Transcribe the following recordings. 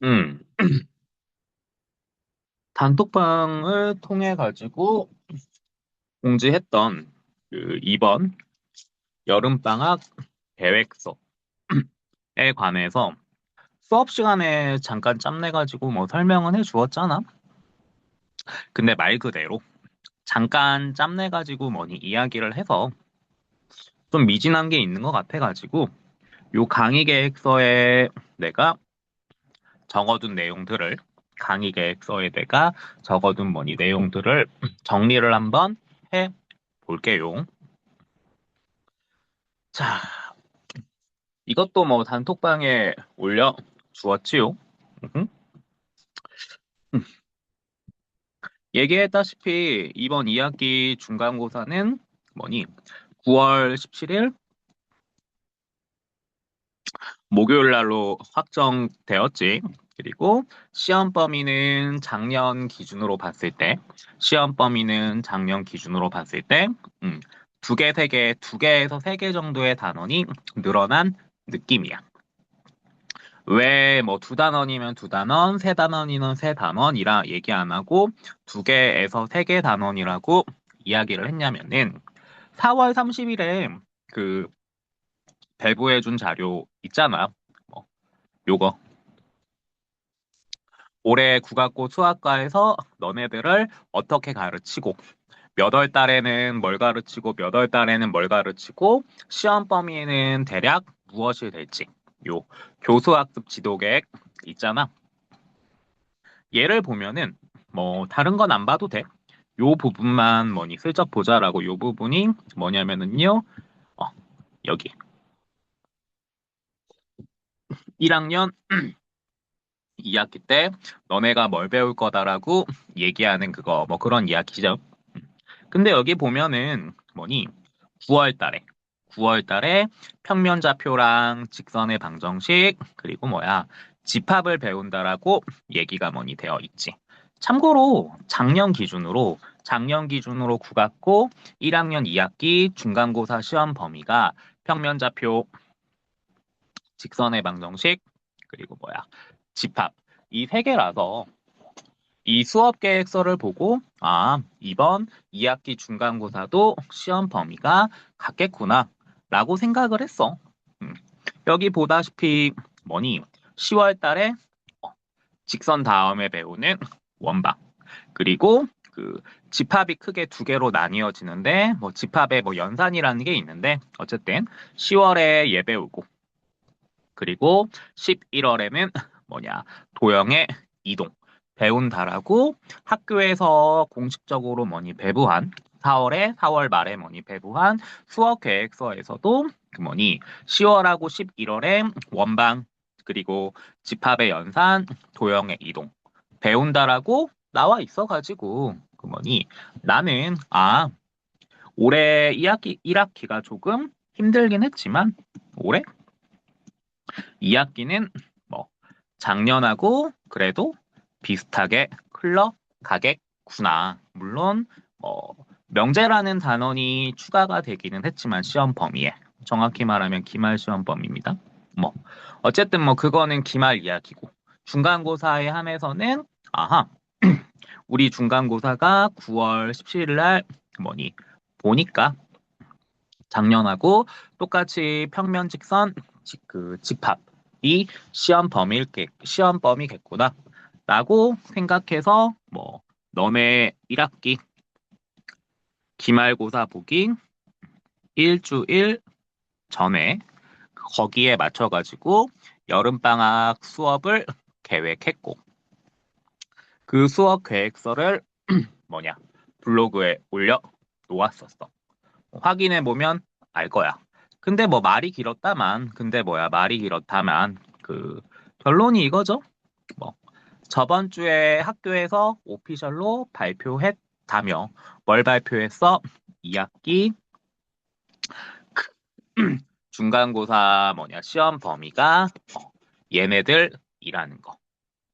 음, 단톡방을 통해 가지고 공지했던 그 이번 여름방학 계획서에 관해서 수업 시간에 잠깐 짬내 가지고 뭐 설명은 해 주었잖아. 근데 말 그대로 잠깐 짬내 가지고 뭐니 이야기를 해서 좀 미진한 게 있는 것 같아 가지고 요 강의 계획서에 내가 적어둔 내용들을 강의 계획서에 내가 적어둔 뭐니 내용들을 정리를 한번 해 볼게요. 자, 이것도 뭐 단톡방에 올려 주었지요. 음. 얘기했다시피 이번 2학기 중간고사는 뭐니 9월 17일 목요일 날로 확정되었지. 그리고 시험 범위는 작년 기준으로 봤을 때, 시험 범위는 작년 기준으로 봤을 때, 두 개, 세 개, 두 개에서 세 개 정도의 단원이 늘어난 느낌이야. 왜 뭐 두 단원이면 두 단원, 세 단원이면 세 단원이라 얘기 안 하고 두 개에서 세 개 단원이라고 이야기를 했냐면은 4월 30일에 그 배부해준 자료 있잖아. 뭐 요거 올해 국악고 수학과에서 너네들을 어떻게 가르치고 몇 월 달에는 뭘 가르치고 몇 월 달에는 뭘 가르치고 시험 범위는 대략 무엇이 될지 요 교수학습 지도계획 있잖아. 얘를 보면은 뭐 다른 건 안 봐도 돼. 요 부분만 뭐니 슬쩍 보자라고 요 부분이 뭐냐면은요. 어, 여기 1학년 2학기 때 너네가 뭘 배울 거다라고 얘기하는 그거 뭐 그런 이야기죠. 근데 여기 보면은 뭐니 9월 달에 9월 달에 평면좌표랑 직선의 방정식 그리고 뭐야 집합을 배운다라고 얘기가 뭐니 되어 있지. 참고로 작년 기준으로 국악고 1학년 2학기 중간고사 시험 범위가 평면좌표, 직선의 방정식 그리고 뭐야 집합 이 세 개라서 이 수업 계획서를 보고, 아, 이번 2학기 중간고사도 시험 범위가 같겠구나, 라고 생각을 했어. 음. 여기 보다시피, 뭐니, 10월 달에 직선 다음에 배우는 원방. 그리고 그 집합이 크게 두 개로 나뉘어지는데, 뭐 집합에 뭐 연산이라는 게 있는데, 어쨌든 10월에 얘 배우고, 그리고 11월에는 뭐냐, 도형의 이동. 배운다라고 학교에서 공식적으로 뭐니 배부한 4월에 4월 말에 뭐니 배부한 수업 계획서에서도 그 뭐니 10월하고 11월에 원방 그리고 집합의 연산, 도형의 이동 배운다라고 나와 있어가지고 그 뭐니 나는 올해 2학기 1학기가 조금 힘들긴 했지만 올해 2학기는 뭐 작년하고 그래도 비슷하게 흘러가겠구나. 물론 명제라는 단원이 추가가 되기는 했지만 시험 범위에 정확히 말하면 기말 시험 범위입니다. 뭐 어쨌든 뭐 그거는 기말 이야기고 중간고사에 한해서는 아하 우리 중간고사가 9월 17일 날 뭐니 보니까 작년하고 똑같이 평면 직선 그 집합이 시험 범위겠구나 라고 생각해서 뭐 너네 1학기 기말고사 보기 일주일 전에 거기에 맞춰가지고 여름방학 수업을 계획했고 그 수업 계획서를 뭐냐 블로그에 올려 놓았었어. 확인해 보면 알 거야. 근데 뭐 말이 길었다만 그 결론이 이거죠. 뭐 저번 주에 학교에서 오피셜로 발표했다며 뭘 발표했어? 2학기 중간고사 뭐냐 시험 범위가 얘네들이라는 거.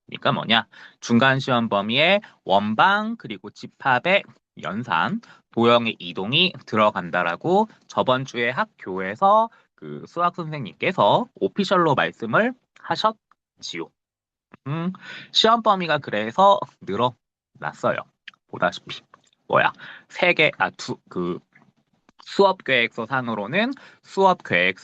그러니까 뭐냐 중간 시험 범위에 원방 그리고 집합의 연산 도형의 이동이 들어간다라고 저번 주에 학교에서 그 수학 선생님께서 오피셜로 말씀을 하셨지요. 음, 시험 범위가 그래서 늘어났어요. 보다시피. 뭐야? 세 개, 수업 계획서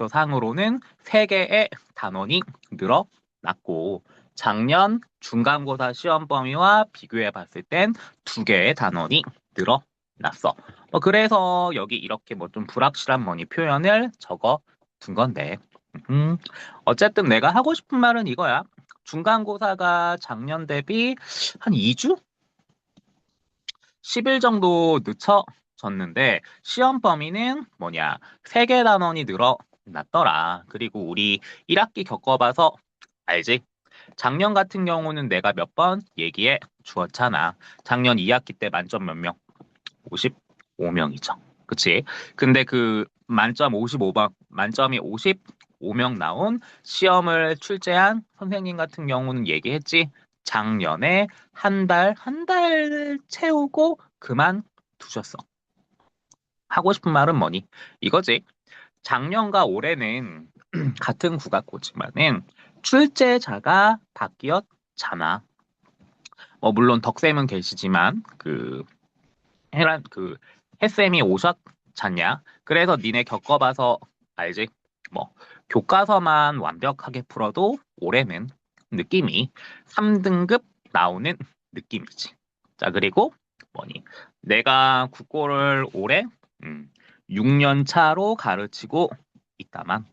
상으로는 세 개의 단원이 늘어났고, 작년 중간고사 시험 범위와 비교해 봤을 땐 두 개의 단원이 늘어났어. 그래서 여기 이렇게 뭐 좀 불확실한 표현을 적어 둔 건데, 음, 어쨌든 내가 하고 싶은 말은 이거야. 중간고사가 작년 대비 한 2주? 10일 정도 늦춰졌는데 시험 범위는 세 개 단원이 늘어났더라. 그리고 우리 1학기 겪어봐서 알지? 작년 같은 경우는 내가 몇 번 얘기해 주었잖아. 작년 2학기 때 만점 몇 명? 55명이죠. 그치? 근데 그 만점 55번, 만점이 55명 나온 시험을 출제한 선생님 같은 경우는 얘기했지. 작년에 한 달 채우고 그만두셨어. 하고 싶은 말은 뭐니? 이거지. 작년과 올해는 같은 국악고지만은 출제자가 바뀌었잖아. 물론 덕쌤은 계시지만 그 햇쌤이 오셨잖냐? 그래서 니네 겪어봐서 알지? 뭐 교과서만 완벽하게 풀어도 올해는 느낌이 3등급 나오는 느낌이지. 자, 그리고 뭐니? 내가 국고를 올해 6년 차로 가르치고 있다만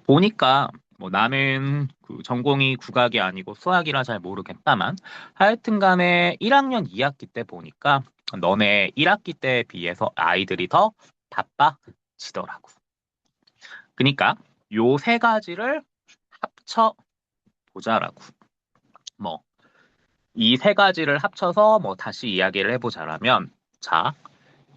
보니까 나는 그 전공이 국악이 아니고 수학이라 잘 모르겠다만 하여튼 간에 1학년 2학기 때 보니까 너네 1학기 때에 비해서 아이들이 더 바빠지더라고. 그러니까 요 세 가지를 합쳐 보자라고. 뭐 이 세 가지를 합쳐서 다시 이야기를 해보자라면 자,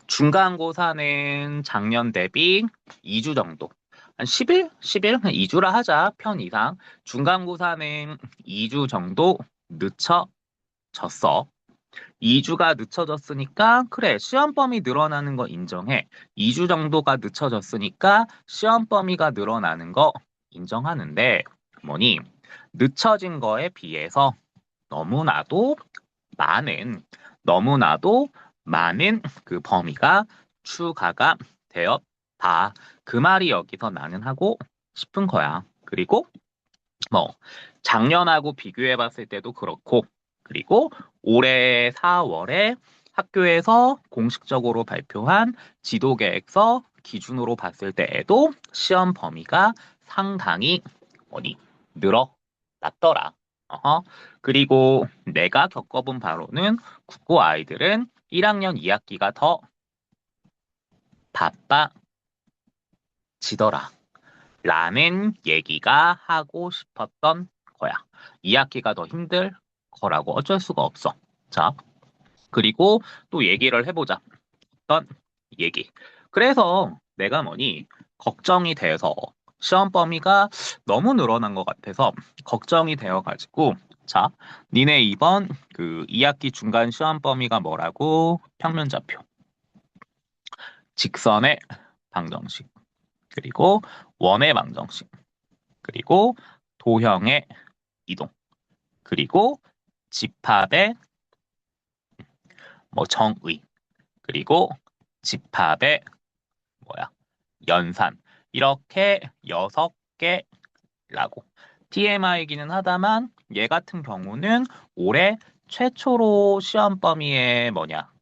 중간고사는 작년 대비 2주 정도. 한 10일? 10일? 2주라 하자. 편 이상. 중간고사는 2주 정도 늦춰졌어. 2주가 늦춰졌으니까, 그래, 시험 범위 늘어나는 거 인정해. 2주 정도가 늦춰졌으니까, 시험 범위가 늘어나는 거 인정하는데, 뭐니, 늦춰진 거에 비해서 너무나도 많은, 너무나도 많은 그 범위가 추가가 되었다. 그 말이 여기서 나는 하고 싶은 거야. 그리고 뭐 작년하고 비교해 봤을 때도 그렇고, 그리고 올해 4월에 학교에서 공식적으로 발표한 지도계획서 기준으로 봤을 때에도 시험 범위가 상당히 어디 늘어났더라. 어허. 그리고 내가 겪어본 바로는 국고 아이들은 1학년 2학기가 더 바빠지더라. 라는 얘기가 하고 싶었던 거야. 2학기가 더 힘들 거라고 어쩔 수가 없어. 자, 그리고 또 얘기를 해보자. 어떤 얘기. 그래서 내가 걱정이 돼서 시험 범위가 너무 늘어난 것 같아서 걱정이 되어가지고 자, 니네 이번 그 2학기 중간 시험 범위가 뭐라고? 평면좌표. 직선의 방정식. 그리고 원의 방정식. 그리고 도형의 이동. 그리고 집합의 정의. 그리고 집합의 연산. 이렇게 6개라고. TMI이기는 하다만 얘 같은 경우는 올해 최초로 시험 범위에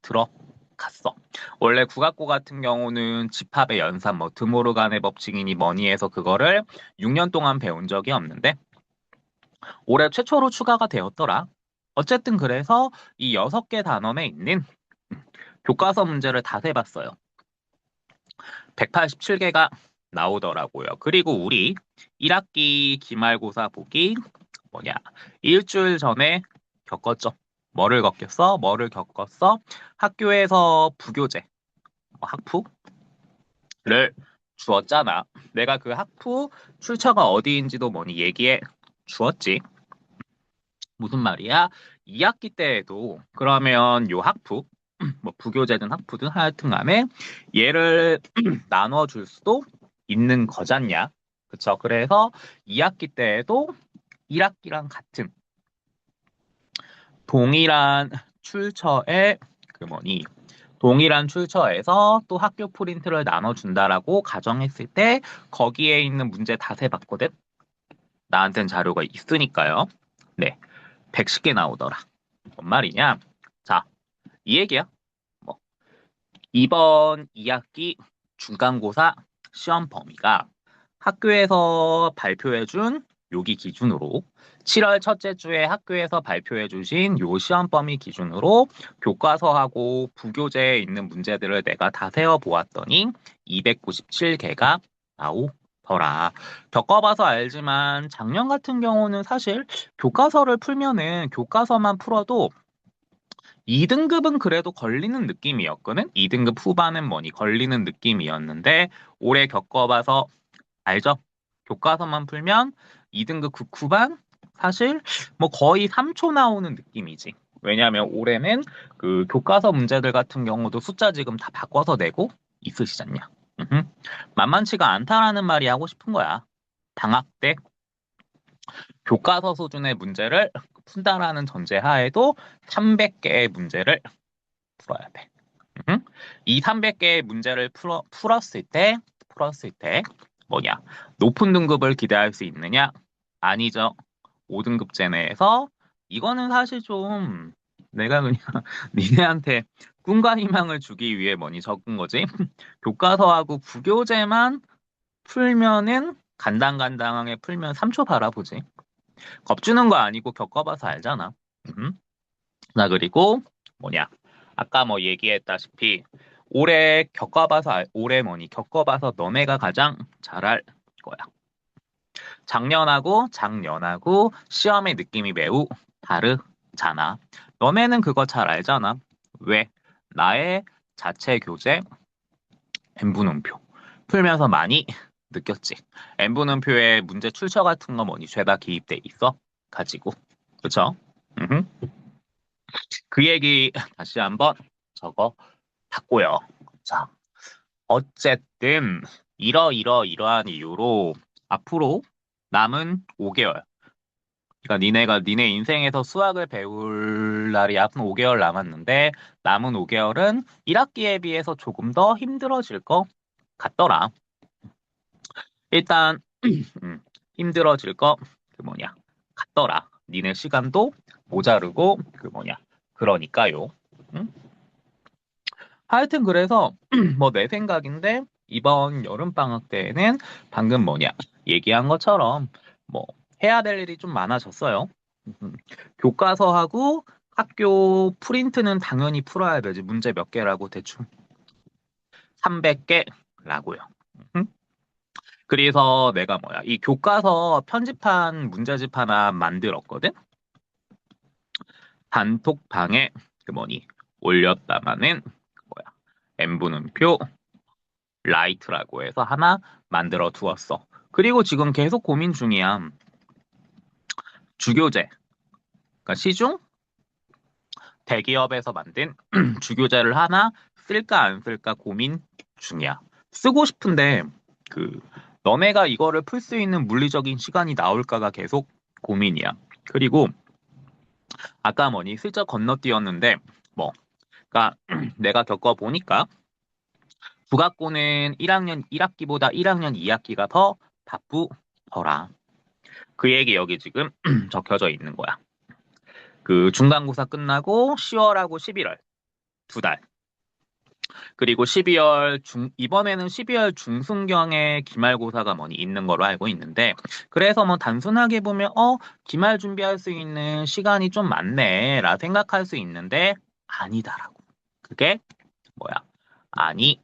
들어갔어. 원래 국악고 같은 경우는 집합의 연산, 드모르간의 법칙이니 뭐니 해서 그거를 6년 동안 배운 적이 없는데 올해 최초로 추가가 되었더라. 어쨌든 그래서 이 6개 단원에 있는 교과서 문제를 다 세봤어요. 187개가 나오더라고요. 그리고 우리 1학기 기말고사 보기 일주일 전에 겪었죠. 뭐를 겪었어? 뭐를 겪었어? 학교에서 부교재, 학푸를 주었잖아. 내가 그 학푸 출처가 어디인지도 얘기해 주었지. 무슨 말이야? 2학기 때에도 그러면 요 학푸, 부교재든 학푸든 하여튼 간에 얘를 나눠줄 수도 있는 거잖냐. 그쵸? 그래서 2학기 때에도 1학기랑 같은 동일한 출처에 그 뭐니 동일한 출처에서 또 학교 프린트를 나눠준다라고 가정했을 때 거기에 있는 문제 다 세봤거든. 나한텐 자료가 있으니까요. 네, 110개 나오더라. 뭔 말이냐? 자, 이 얘기야. 뭐 이번 2학기 중간고사 시험 범위가 학교에서 발표해준 요기 기준으로 7월 첫째 주에 학교에서 발표해 주신 요 시험 범위 기준으로 교과서하고 부교재에 있는 문제들을 내가 다 세어 보았더니 297개가 나오더라. 겪어봐서 알지만 작년 같은 경우는 사실 교과서를 풀면은 교과서만 풀어도 2등급은 그래도 걸리는 느낌이었거든? 2등급 후반은 뭐니 걸리는 느낌이었는데 올해 겪어봐서 알죠? 교과서만 풀면 2등급 국후반 사실 뭐 거의 3초 나오는 느낌이지. 왜냐하면 올해는 그 교과서 문제들 같은 경우도 숫자 지금 다 바꿔서 내고 있으시잖냐. 음흠. 만만치가 않다라는 말이 하고 싶은 거야. 방학 때 교과서 수준의 문제를 푼다라는 전제하에도 300개의 문제를 풀어야 돼. 이 300개의 문제를 풀었을 때 뭐냐? 높은 등급을 기대할 수 있느냐? 아니죠. 5등급제 내에서 이거는 사실 좀 내가 그냥 니네한테 꿈과 희망을 주기 위해 뭐니 적은 거지. 교과서하고 부교재만 풀면은 간당간당하게 풀면 3초 바라보지. 겁주는 거 아니고 겪어봐서 알잖아. 음. 나 그리고 뭐냐? 아까 뭐 얘기했다시피 올해 뭐니 겪어봐서 너네가 가장 잘할 거야. 작년하고 시험의 느낌이 매우 다르잖아. 너네는 그거 잘 알잖아. 왜? 나의 자체 교재 N분음표 풀면서 많이 느꼈지. N분음표에 문제 출처 같은 거 뭐니 죄다 기입돼 있어 가지고. 그쵸? 음흠. 그 얘기 다시 한번 적어 봤고요. 자, 어쨌든 이러한 이유로 앞으로 남은 5개월, 그러니까 니네 인생에서 수학을 배울 날이 앞은 5개월 남았는데 남은 5개월은 1학기에 비해서 조금 더 힘들어질 것 같더라. 일단 힘들어질 거 그 뭐냐 같더라. 니네 시간도 모자르고 그 뭐냐 그러니까요. 응? 하여튼 그래서 뭐 내 생각인데 이번 여름방학 때에는 방금 뭐냐 얘기한 것처럼 뭐 해야 될 일이 좀 많아졌어요. 음, 교과서하고 학교 프린트는 당연히 풀어야 되지. 문제 몇 개라고 대충 300개라고요. 그래서 내가 뭐야 이 교과서 편집한 문제집 하나 만들었거든. 단톡방에 그 뭐니 올렸다가는 뭐야 n분음표 라이트라고 해서 하나 만들어 두었어. 그리고 지금 계속 고민 중이야. 주교재, 그러니까 시중 대기업에서 만든 주교재를 하나 쓸까 안 쓸까 고민 중이야. 쓰고 싶은데 그 너네가 이거를 풀 수 있는 물리적인 시간이 나올까가 계속 고민이야. 그리고 아까 뭐니 슬쩍 건너뛰었는데 뭐 그러니까 내가 겪어보니까 국악고는 1학년 1학기보다 1학년 2학기가 더 바쁘더라. 그 얘기 여기 지금 적혀져 있는 거야. 그 중간고사 끝나고 10월하고 11월 2달. 그리고 이번에는 12월 중순경에 기말고사가 뭐니 있는 걸로 알고 있는데, 그래서 뭐 단순하게 보면, 기말 준비할 수 있는 시간이 좀 많네, 라 생각할 수 있는데, 아니다라고. 그게 뭐야? 아니,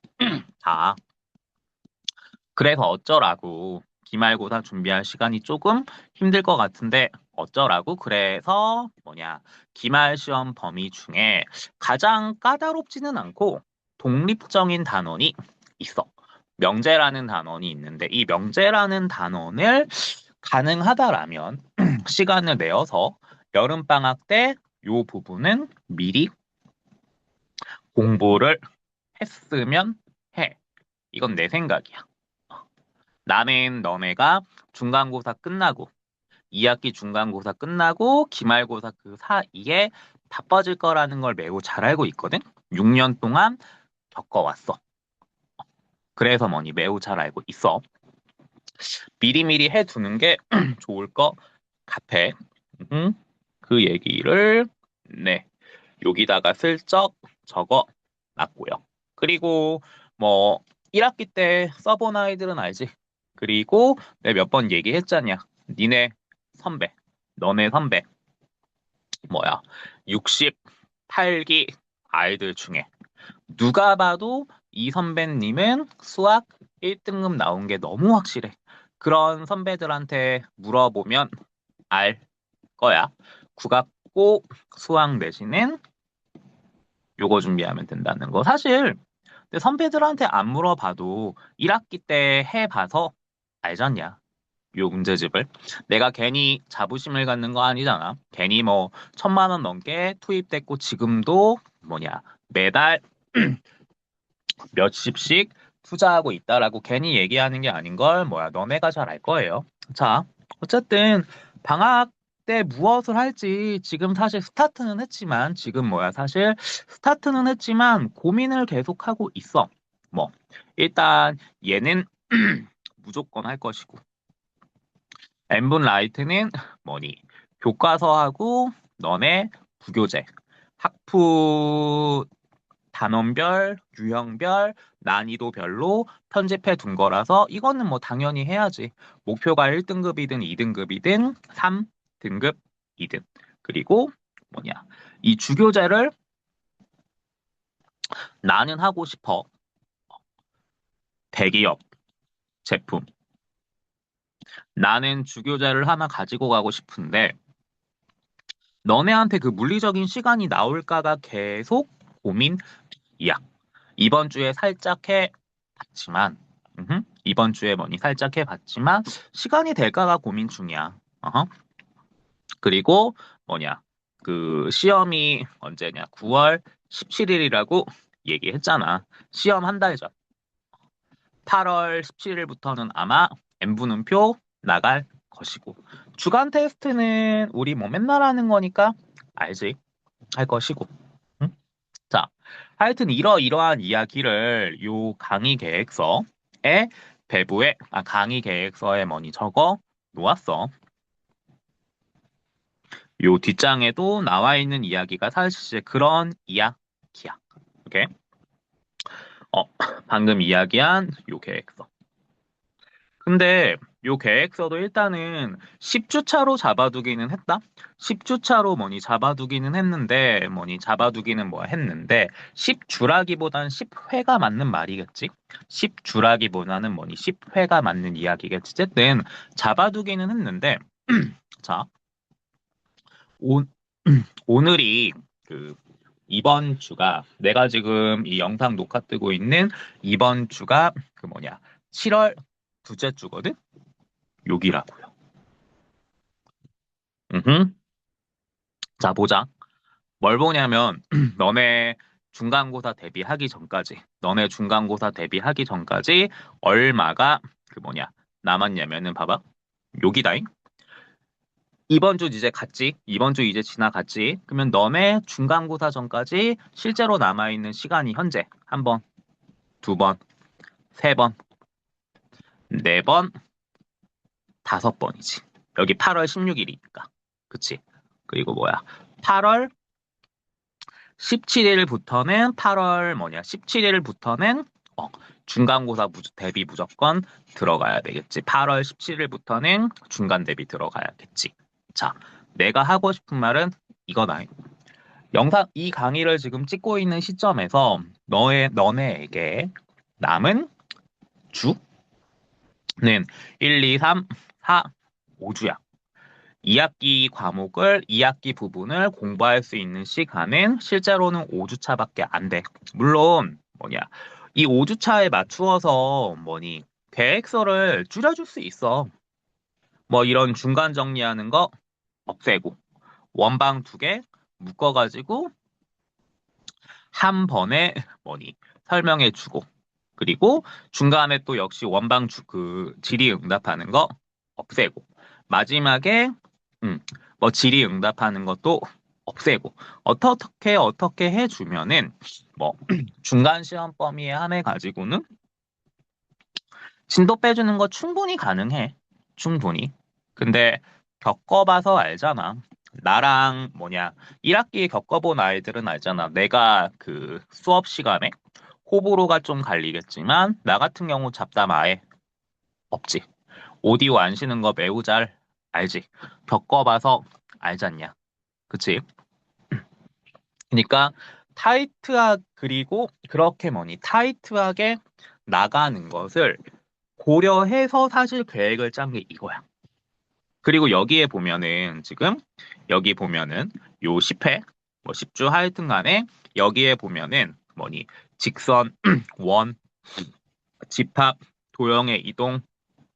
다. 그래서 어쩌라고. 기말고사 준비할 시간이 조금 힘들 것 같은데 어쩌라고? 그래서 뭐냐. 기말 시험 범위 중에 가장 까다롭지는 않고 독립적인 단원이 있어. 명제라는 단원이 있는데 이 명제라는 단원을 가능하다라면 시간을 내어서 여름방학 때 요 부분은 미리 공부를 했으면 해. 이건 내 생각이야. 나는 너네가 중간고사 끝나고 2학기 중간고사 끝나고 기말고사 그 사이에 바빠질 거라는 걸 매우 잘 알고 있거든? 6년 동안 겪어왔어. 그래서 뭐니 매우 잘 알고 있어. 미리미리 해두는 게 좋을 것 같아. 음, 그 얘기를 네 여기다가 슬쩍 적어 놨고요. 그리고 뭐 1학기 때 써본 아이들은 알지. 그리고 내가 몇 번 얘기했잖냐. 니네 선배, 너네 선배 뭐야 68기 아이들 중에 누가 봐도 이 선배님은 수학 1등급 나온 게 너무 확실해. 그런 선배들한테 물어보면 알 거야. 국악고 수학 내신은 요거 준비하면 된다는 거. 사실 근데 선배들한테 안 물어봐도 1학기 때 해봐서 알잖냐. 요 문제집을. 내가 괜히 자부심을 갖는 거 아니잖아. 괜히 뭐 1,000만 원 넘게 투입됐고 지금도 뭐냐 매달 몇십씩 투자하고 있다라고 괜히 얘기하는 게 아닌 걸 뭐야 너네가 잘 알 거예요. 자, 어쨌든 방학 때 무엇을 할지 지금 사실 스타트는 했지만 지금 뭐야 사실 스타트는 했지만 고민을 계속하고 있어. 뭐 일단 얘는 무조건 할 것이고 N분 라이트는 뭐니 교과서하고 너네 부교재 학부 단원별, 유형별, 난이도별로 편집해 둔 거라서 이거는 뭐 당연히 해야지. 목표가 1등급이든 2등급이든 3등급, 2등. 그리고 뭐냐. 이 주교재를 나는 하고 싶어. 대기업 제품. 나는 주교재를 하나 가지고 가고 싶은데 너네한테 그 물리적인 시간이 나올까가 계속 고민이야. 이번 주에 살짝 해봤지만, 이번 주에 뭐니 살짝 해봤지만, 시간이 될까가 고민 중이야. 어허. 그리고 뭐냐, 그 시험이 언제냐, 9월 17일이라고 얘기했잖아. 시험 한 달 전. 8월 17일부터는 아마 N분음표 나갈 것이고, 주간 테스트는 우리 뭐 맨날 하는 거니까 알지? 할 것이고. 응? 자, 하여튼 이러이러한 이야기를 요 강의 계획서에 배부에 강의 계획서에 뭐니 적어 놓았어. 요 뒷장에도 나와 있는 이야기가 사실 그런 이야기야. 오케이? 어, 방금 이야기한 요 계획서. 근데 요 계획서도 일단은 10주차로 잡아두기는 했다. 10주차로 뭐니 잡아두기는 했는데 뭐니 잡아두기는 뭐 했는데 10주라기보단 10회가 맞는 말이겠지. 10주라기보다는 뭐니 10회가 맞는 이야기겠지. 어쨌든 잡아두기는 했는데 자, 오, 오늘이 그 이번 주가 내가 지금 이 영상 녹화 뜨고 있는 이번 주가 그 뭐냐 7월 둘째 주거든. 여기라고요. 음흠. 자, 보자. 뭘 보냐면, 너네 중간고사 대비하기 전까지, 너네 중간고사 대비하기 전까지 얼마가 그 뭐냐, 남았냐면은 봐봐. 여기다잉. 이번 주 이제 갔지? 이번 주 이제 지나갔지? 그러면 너네 중간고사 전까지 실제로 남아있는 시간이 현재 한 번, 두 번, 세 번, 네 번, 다섯 번이지. 여기 8월 16일이니까. 그치? 그리고 뭐야? 8월 17일부터는 8월 뭐냐 17일부터는 중간고사 대비 무조건 들어가야 되겠지. 8월 17일부터는 중간 대비 들어가야겠지. 자, 내가 하고 싶은 말은 이거다. 영상 이 강의를 지금 찍고 있는 시점에서 너네에게 남은 주는 1, 2, 3, 4, 5주야. 2학기 과목을 2학기 부분을 공부할 수 있는 시간은 실제로는 5주차밖에 안 돼. 물론 뭐냐 이 5주차에 맞추어서 뭐니 계획서를 줄여줄 수 있어. 뭐 이런 중간 정리하는 거 없애고 원방 2개 묶어가지고 한 번에 뭐니 설명해주고 그리고 중간에 또 역시 원방 그 질의 응답하는 거 없애고 마지막에 음, 뭐 질의응답하는 것도 없애고 어떻게 해주면은 뭐 중간 시험 범위에 한해 가지고는 진도 빼주는 거 충분히 가능해. 충분히. 근데 겪어봐서 알잖아. 나랑 1학기 겪어본 아이들은 알잖아. 내가 그 수업 시간에 호불호가 좀 갈리겠지만 나 같은 경우 잡담 아예 없지. 오디오 안 쉬는 거 매우 잘 알지. 겪어봐서 알잖냐. 그치? 그러니까 그리고 그렇게 타이트하게 나가는 것을 고려해서 사실 계획을 짠 게 이거야. 그리고 여기에 보면은 지금 여기 보면은 요 10회 뭐 10주 하여튼 간에 여기에 보면은 직선 원 집합 도형의 이동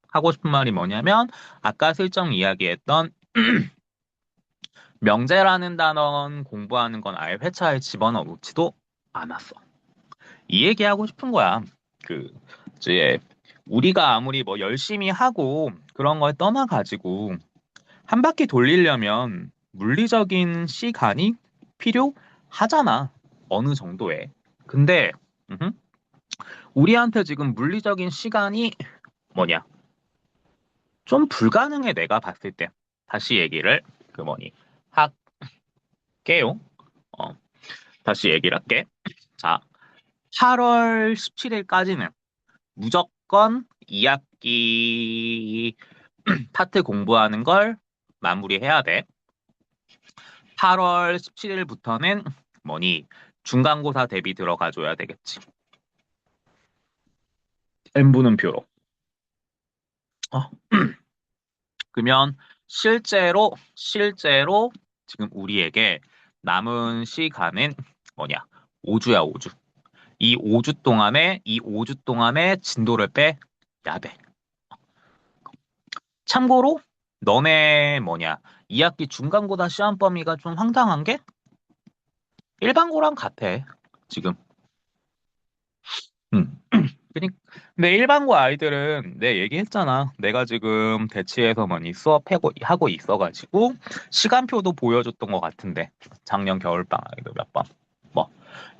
하고 싶은 말이 뭐냐면 아까 슬쩍 이야기했던 명제라는 단원 공부하는 건 아예 회차에 집어넣어 놓지도 않았어. 이 얘기하고 싶은 거야. 그 이제 우리가 아무리 뭐 열심히 하고 그런 걸 떠나가지고 한 바퀴 돌리려면 물리적인 시간이 필요하잖아. 어느 정도에. 근데 음흠, 우리한테 지금 물리적인 시간이 뭐냐? 좀 불가능해 내가 봤을 때. 다시 얘기를 그 할게요. 어, 다시 얘기를 할게. 자, 8월 17일까지는 무조건 2학기 파트 공부하는 걸 마무리해야 돼. 8월 17일부터는 중간고사 대비 들어가줘야 되겠지. N분음표로. 어, 그러면 실제로 지금 우리에게 남은 시간은 뭐냐? 5주야, 5주. 이 5주 동안에 진도를 빼야 돼. 참고로 너네 2학기 중간고사 시험 범위가 좀 황당한 게 일반고랑 같아. 지금. 음. 근데 일반고 아이들은 내 얘기했잖아. 내가 지금 대치해서 하고 있어가지고 시간표도 보여줬던 것 같은데 작년 겨울방학에도 몇 번. 뭐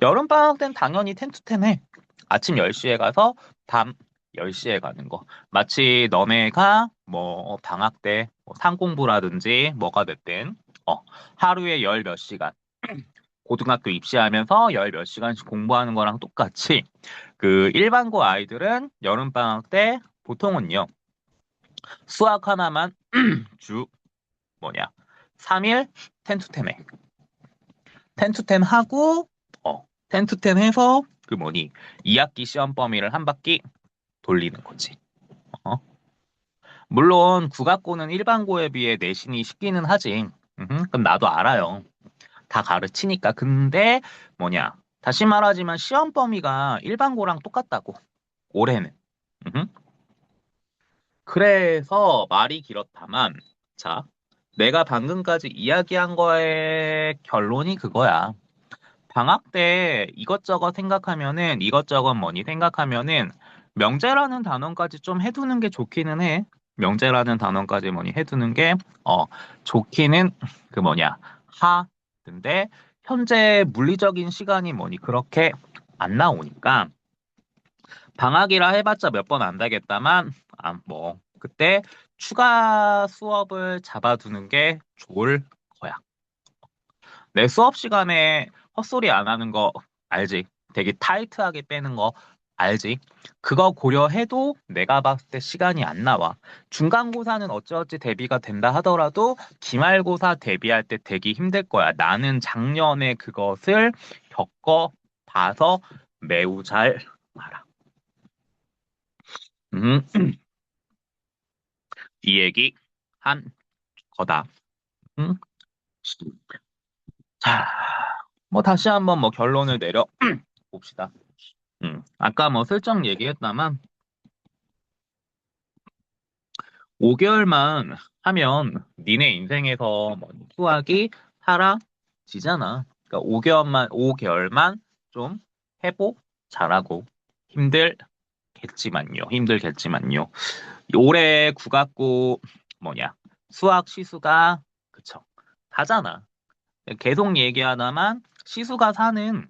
여름방학 땐 당연히 10to 10 해. 아침 10시에 가서 밤 10시에 가는 거. 마치 너네가 뭐 방학 때뭐 상공부라든지 뭐가 됐든 하루에 열 몇 시간 고등학교 입시하면서 열 몇 시간씩 공부하는 거랑 똑같이 그 일반고 아이들은 여름방학 때 보통은요, 수학 하나만 주, 뭐냐, 3일 10to 10 해. 10to 10 하고, 10to 10 해서 2학기 시험 범위를 한 바퀴 돌리는 거지. 어? 물론 국악고는 일반고에 비해 내신이 쉽기는 하지. 그럼 나도 알아요. 다 가르치니까. 근데 다시 말하지만 시험 범위가 일반고랑 똑같다고. 올해는. 음흠. 그래서 말이 길었다만, 자, 내가 방금까지 이야기한 거의 결론이 그거야. 방학 때 이것저것 생각하면은, 명제라는 단원까지 좀 해두는 게 좋기는 해. 명제라는 단원까지 해두는 게, 좋기는 근데, 현재 물리적인 시간이 그렇게 안 나오니까, 방학이라 해봤자 몇 번 안 되겠다만, 그때 추가 수업을 잡아두는 게 좋을 거야. 내 수업 시간에 헛소리 안 하는 거 알지? 되게 타이트하게 빼는 거 알지? 그거 고려해도 내가 봤을 때 시간이 안 나와. 중간고사는 어찌어찌 대비가 된다 하더라도 기말고사 대비할 때 되게 힘들 거야. 나는 작년에 그것을 겪어봐서 매우 잘 알아. 음. 이 얘기 한 거다. 응? 자, 다시 한번 결론을 내려 봅시다. 아까 슬쩍 얘기했다만 5개월만 하면 니네 인생에서 수학이 사라지잖아. 그러니까 5개월만 좀 해보 잘하고 힘들겠지만요. 올해 국악고 수학 시수가 하잖아. 계속 얘기하다만 시수가 4는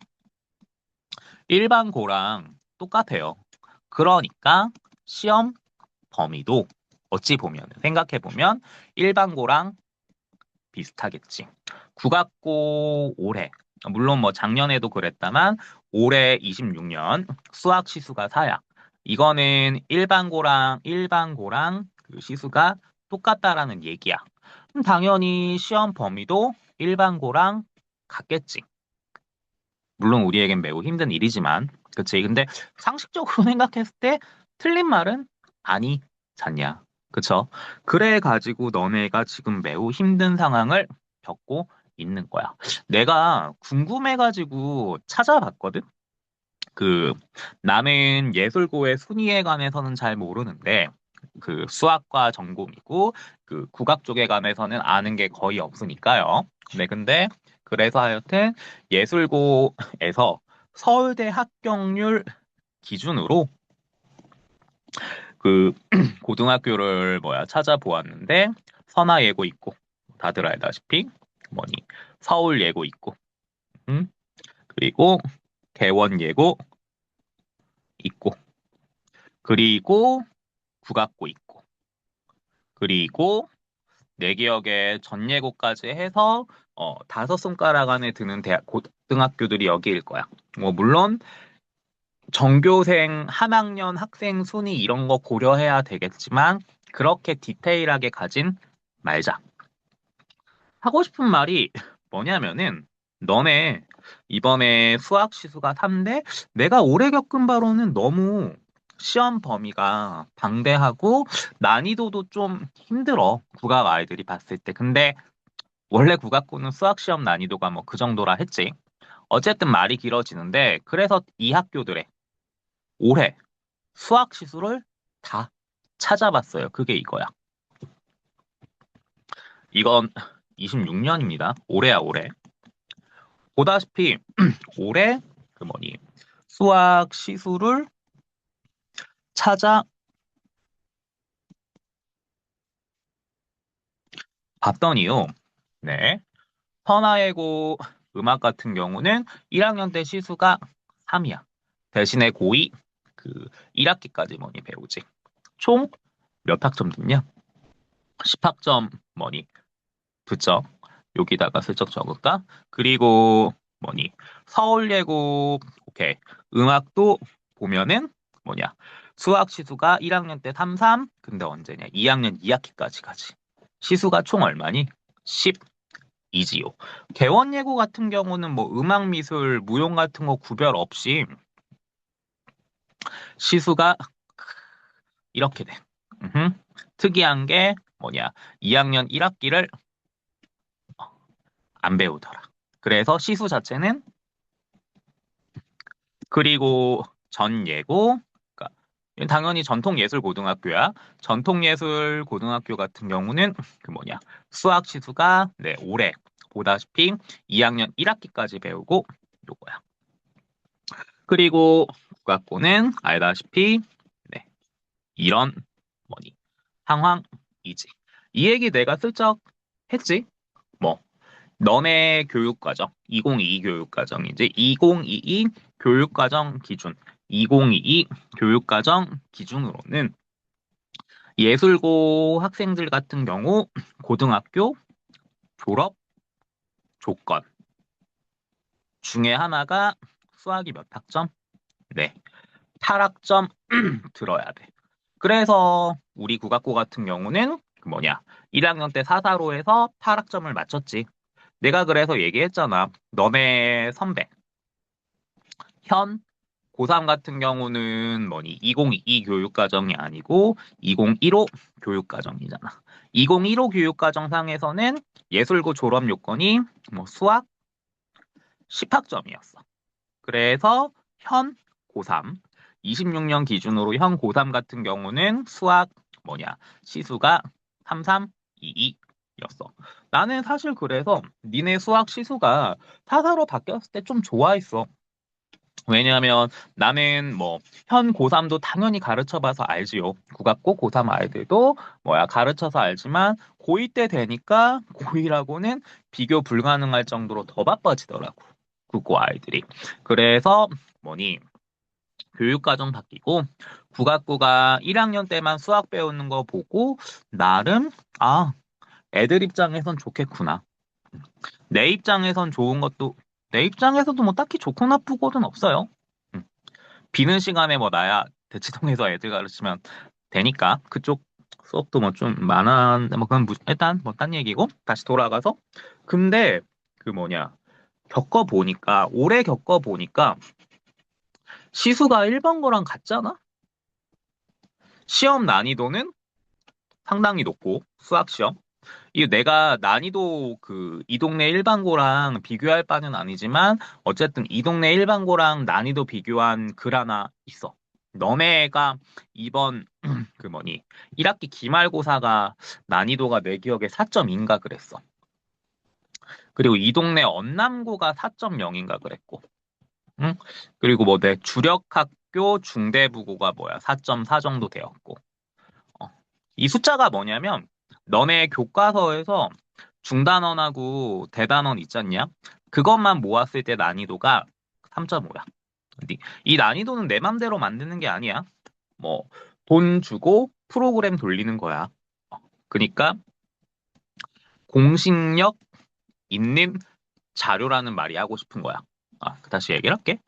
일반고랑 똑같아요. 그러니까 시험 범위도 어찌 보면 생각해 보면 일반고랑 비슷하겠지. 국악고 올해 물론 뭐 작년에도 그랬다만 올해 26년 수학 시수가 4야. 이거는 일반고랑 그 시수가 똑같다라는 얘기야. 당연히 시험 범위도 일반고랑 같겠지. 물론 우리에겐 매우 힘든 일이지만, 그치? 근데 상식적으로 생각했을 때 틀린 말은 아니잖냐. 그쵸? 그래 가지고 너네가 지금 매우 힘든 상황을 겪고 있는 거야. 내가 궁금해가지고 찾아봤거든? 그, 나는 예술고의 순위에 관해서는 잘 모르는데, 그 수학과 전공이고, 그 국악 쪽에 관해서는 아는 게 거의 없으니까요. 네, 근데 그래서 하여튼 예술고에서 서울대 합격률 기준으로 그 고등학교를 찾아보았는데 선화예고 있고 다들 알다시피 뭐니 서울예고 있고 음? 그리고 개원예고 있고 그리고 국악고 있고 그리고 내 기억에 전예고까지 해서 다섯 손가락 안에 드는 고등학교들이 여기일 거야. 뭐 물론 전교생 한 학년 학생 순위 이런 거 고려해야 되겠지만 그렇게 디테일하게 가진 말자. 하고 싶은 말이 뭐냐면은 너네 이번에 수학 시수가 3대 내가 올해 겪은 바로는 너무 시험 범위가 방대하고 난이도도 좀 힘들어. 국악 아이들이 봤을 때. 근데 원래 국악고는 수학 시험 난이도가 뭐 그 정도라 했지. 어쨌든 말이 길어지는데 그래서 이 학교들의 올해 수학 시수를 다 찾아봤어요. 그게 이거야. 이건 26년입니다. 올해야 올해. 보다시피 올해 그 뭐니 수학 시수를 찾아봤더니요. 네. 선화예고 음악 같은 경우는 1학년 때 시수가 3이야. 대신에 고2 그 1학기까지 뭐니 배우지. 총 몇 학점 듣냐? 10학점 뭐니 붙죠. 여기다가 슬쩍 적을까? 그리고 뭐니 서울예고 오케이 음악도 보면은 뭐냐 수학 시수가 1학년 때 3, 3 근데 언제냐 2학년 2학기까지 가지 시수가 총 얼마니? 10이지요. 개원예고 같은 경우는 뭐 음악 미술 무용 같은 거 구별 없이 시수가 이렇게 돼. 음흠. 특이한 게 뭐냐 2학년 1학기를 안 배우더라. 그래서 시수 자체는 그리고 전예고, 그러니까 당연히 전통예술고등학교야. 전통예술고등학교 같은 경우는 그 뭐냐 수학 시수가 네 올해 보다시피 2학년 1학기까지 배우고 요거야. 그리고 국악고는 알다시피 네 이런 뭐니 상황이지. 이 얘기 내가 슬쩍 했지. 뭐 너네 교육과정, 2022 교육과정이지, 2022 교육과정 기준, 2022 교육과정 기준으로는 예술고 학생들 같은 경우 고등학교 졸업 조건 중에 하나가 수학이 몇 학점? 네, 8학점 들어야 돼. 그래서 우리 국악고 같은 경우는 그 뭐냐, 1학년 때 사사로 해서 8학점을 맞췄지. 내가 그래서 얘기했잖아. 너네 선배. 현 고3 같은 경우는 뭐니 2022 교육과정이 아니고 2015 교육과정이잖아. 2015 교육과정상에서는 예술고 졸업 요건이 뭐 수학 10학점이었어. 그래서 현 고3 26년 기준으로 현 고3 같은 경우는 수학 뭐냐 시수가 3322였어. 나는 사실 그래서 니네 수학 시수가 사사로 바뀌었을 때 좀 좋아했어. 왜냐하면 나는 뭐 현 고3도 당연히 가르쳐봐서 알지요. 국악고 고3 아이들도 뭐야 가르쳐서 알지만 고2 때 되니까 고2라고는 비교 불가능할 정도로 더 바빠지더라고. 국고 아이들이. 그래서 뭐니 교육과정 바뀌고 국악고가 1학년 때만 수학 배우는 거 보고 나름 아 애들 입장에선 좋겠구나. 내 입장에선 좋은 것도 내 입장에서도 뭐 딱히 좋고 나쁘고는 없어요. 음. 비는 시간에 뭐 나야 대치동에서 애들 가르치면 되니까 그쪽 수업도 뭐 좀 많았는데 뭐 그건 일단 뭐 딴 얘기고 다시 돌아가서 근데 그 뭐냐 겪어보니까 오래 겪어보니까 시수가 1번 거랑 같잖아? 시험 난이도는 상당히 높고 수학 시험 이 내가 난이도 그 이 동네 일반고랑 비교할 바는 아니지만 어쨌든 이 동네 일반고랑 난이도 비교한 글 하나 있어. 너네가 이번 그 뭐니 1학기 기말고사가 난이도가 내 기억에 4.2인가 그랬어. 그리고 이 동네 언남고가 4.0인가 그랬고. 응? 그리고 뭐 내 주력학교 중대부고가 뭐야 4.4 정도 되었고. 어. 이 숫자가 뭐냐면 너네 교과서에서 중단원하고 대단원 있잖냐? 그것만 모았을 때 난이도가 3.5야. 이 난이도는 내 맘대로 만드는 게 아니야. 뭐 돈 주고 프로그램 돌리는 거야. 그러니까 공식력 있는 자료라는 말이 하고 싶은 거야. 다시 얘기를 할게.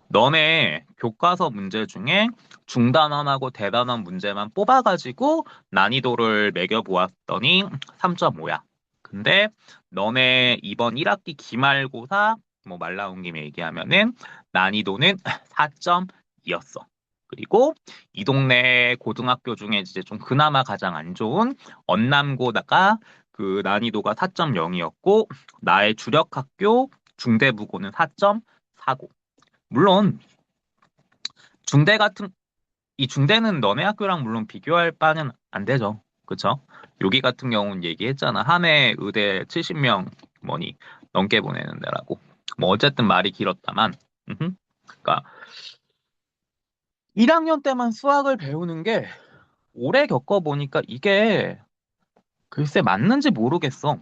너네 교과서 문제 중에 중단원하고 대단원 문제만 뽑아가지고 난이도를 매겨보았더니 3.5야. 근데 너네 이번 1학기 기말고사 뭐 말 나온 김에 얘기하면은 난이도는 4.2였어. 그리고 이 동네 고등학교 중에 이제 좀 그나마 가장 안 좋은 언남고다가 그 난이도가 4.0이었고 나의 주력학교 중대부고는 4.40. 물론 중대 같은 이 중대는 너네 학교랑 물론 비교할 바는 안 되죠. 그쵸? 여기 같은 경우는 얘기했잖아. 한 해 의대 70명 뭐니 넘게 보내는 데라고. 뭐 어쨌든 말이 길었다만. 그러니까 1학년 때만 수학을 배우는 게 오래 겪어보니까 이게 글쎄 맞는지 모르겠어.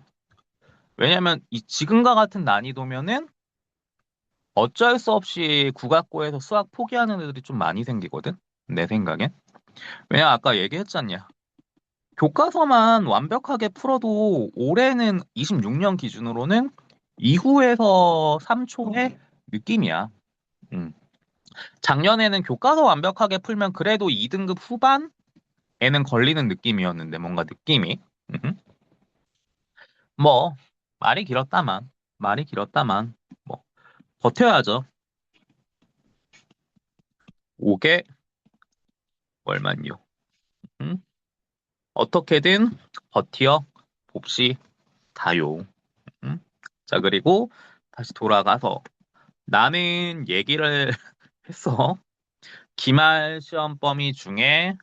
왜냐면 이 지금과 같은 난이도면은 어쩔 수 없이 국악고에서 수학 포기하는 애들이 좀 많이 생기거든. 내 생각엔. 왜냐 아까 얘기했잖냐. 교과서만 완벽하게 풀어도 올해는 26년 기준으로는 2후에서 3초의 느낌이야. 음. 작년에는 교과서 완벽하게 풀면 그래도 2등급 후반에는 걸리는 느낌이었는데 뭔가 느낌이. 음. 뭐 말이 길었다만 말이 길었다만 뭐 버텨야죠. 5개 월만요. 음? 어떻게든 버티어 봅시다요. 음? 자 그리고 다시 돌아가서 나는 얘기를 했어. 기말 시험 범위 중에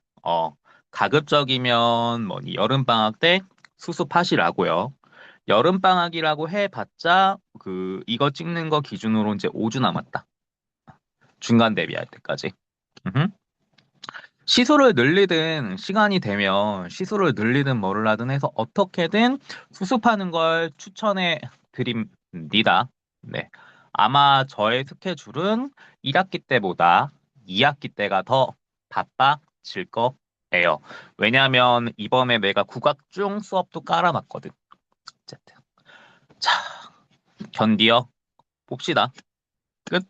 가급적이면 뭐니 여름방학 때 수습하시라고요. 여름방학이라고 해봤자 그 이거 찍는 거 기준으로 이제 5주 남았다. 중간 대비할 때까지. 음흠. 시수를 늘리든 시간이 되면 시수를 늘리든 뭐를 하든 해서 어떻게든 수습하는 걸 추천해 드립니다. 네. 아마 저의 스케줄은 1학기 때보다 2학기 때가 더 바빠질 거예요. 왜냐하면 이번에 내가 국악중 수업도 깔아놨거든. 어쨌든. 자, 견디어 봅시다. 끝.